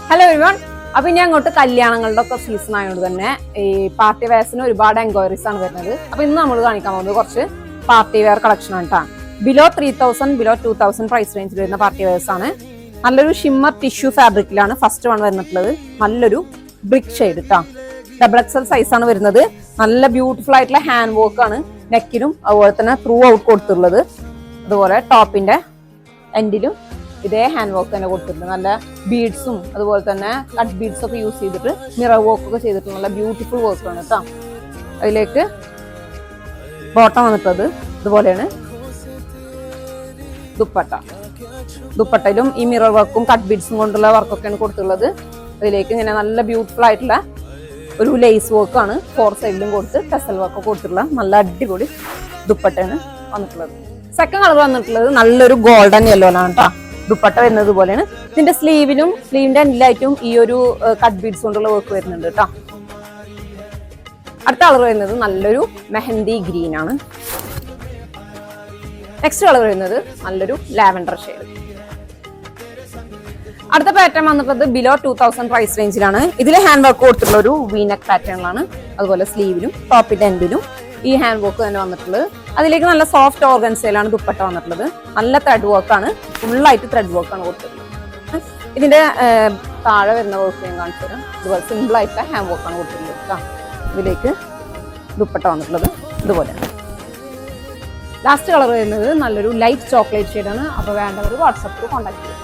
Hello everyone. അപ്പൊ ഇനി അങ്ങോട്ട് കല്യാണങ്ങളുടെ ഒക്കെ സീസൺ ആയതുകൊണ്ട് തന്നെ ഈ പാർട്ടി വെയർസിന് ഒരുപാട് എൻക്വയറീസ് ആണ് വരുന്നത്. അപ്പൊ ഇന്ന് നമ്മൾ കാണിക്കാൻ പോകുന്നത് കുറച്ച് പാർട്ടി വെയർ കളക്ഷൻ ആണ് കേട്ടോ. ബിലോ 3000 ബിലോ 2000 പ്രൈസ് റേഞ്ചിൽ വരുന്ന പാർട്ടി വെയർസ് ആണ്. നല്ലൊരു ഷിമ്മർ ടിഷ്യൂ ഫാബ്രിക്കിലാണ് ഫസ്റ്റ് വൺ വരുന്നിട്ടുള്ളത്. നല്ലൊരു ബ്രിക്ക് ഷെയ്ഡ് കേട്ടോ. ഡബിൾ എക്സൽ സൈസ് ആണ് വരുന്നത്. നല്ല ബ്യൂട്ടിഫുൾ ആയിട്ടുള്ള ഹാൻഡ് വർക്ക് ആണ് നെക്കിലും അതുപോലെ തന്നെ ത്രൂ ഔട്ട് കൊടുത്തിട്ടുള്ളത്. അതുപോലെ ടോപ്പിന്റെ എൻഡിലും ഇതേ ഹാൻഡ് വർക്ക് തന്നെ കൊടുത്തിട്ടുണ്ട്. നല്ല ബീഡ്സും അതുപോലെ തന്നെ കട്ട് ബീഡ്സ് ഒക്കെ യൂസ് ചെയ്തിട്ട് മിറർ വർക്ക് ഒക്കെ ചെയ്തിട്ട് നല്ല ബ്യൂട്ടിഫുൾ വർക്കാണ് കേട്ടോ. അതിലേക്ക് ബോട്ടം വന്നിട്ടത് ഇതുപോലെയാണ്. ദുപ്പട്ടയിലും ഈ മിറർ വർക്കും കട്ട് ബീഡ്സും കൊണ്ടുള്ള വർക്കൊക്കെയാണ് കൊടുത്തിട്ടുള്ളത്. അതിലേക്ക് ഇങ്ങനെ നല്ല ബ്യൂട്ടിഫുൾ ആയിട്ടുള്ള ഒരു ലേസ് വർക്കാണ് 4 സൈഡിലും കൊടുത്ത് ടെസൽ വർക്ക് കൊടുത്തിട്ടുള്ള നല്ല അടിപൊളി ദുപ്പട്ടയാണ് വന്നിട്ടുള്ളത്. സെക്കൻഡ് കളർ വന്നിട്ടുള്ളത് നല്ലൊരു ഗോൾഡൻ യെല്ലോയിലാണ് കേട്ടോ. ദുപ്പട്ട വരുന്നത് പോലെയാണ്. ഇതിന്റെ സ്ലീവിന്റെ എൻഡിലായിട്ടും ഈ ഒരു കട്ട് ബീഡ്സ് കൊണ്ടുള്ള വർക്ക് വരുന്നുണ്ട് കേട്ടോ. അടുത്ത കളർ വരുന്നത് നല്ലൊരു മെഹന്തി ഗ്രീൻ ആണ്. നെക്സ്റ്റ് കളർ വരുന്നത് നല്ലൊരു ലാവൻഡർ ഷെയ്ഡ്. അടുത്ത പാറ്റേൺ വന്നിട്ടുള്ളത് ബിലോ 2000 പ്രൈസ് റേഞ്ചിലാണ്. ഇതിൽ ഹാൻഡ് വർക്ക് കൊടുത്തിട്ടുള്ള ഒരു വീനക്ക് പാറ്റേണിലാണ്. അതുപോലെ സ്ലീവിലും ടോപ്പിന്റെ എൻഡിലും ഈ ഹാൻഡ് വർക്ക് തന്നെ വന്നിട്ടുള്ളത്. അതിലേക്ക് നല്ല സോഫ്റ്റ് ഓർഗൻസയിലാണ് ദുപ്പട്ട വന്നിട്ടുള്ളത്. നല്ല ത്രെഡ് വർക്കാണ്, ഫുള്ളായിട്ട് ത്രെഡ് വർക്കാണ് കൊടുത്തിട്ടുള്ളത്. ഇതിന്റെ താഴെ വരുന്ന വർക്ക് ഞാൻ കാണിച്ചു തരാം. ഇതുപോലെ സിമ്പിൾ ആയിട്ടുള്ള ഹാൻഡ് വർക്കാണ് കൊടുത്തിട്ടുള്ളത് കേട്ടോ. ഇതിലേക്ക് ദുപ്പട്ട വന്നിട്ടുള്ളത് ഇതുപോലെയാണ്. ലാസ്റ്റ് കളർ വരുന്നത് നല്ലൊരു ലൈറ്റ് ചോക്ലേറ്റ് ഷെയ്ഡാണ്. അപ്പോൾ വേണ്ടവർ വാട്സാപ്പിൽ കോൺടാക്ട് ചെയ്യും.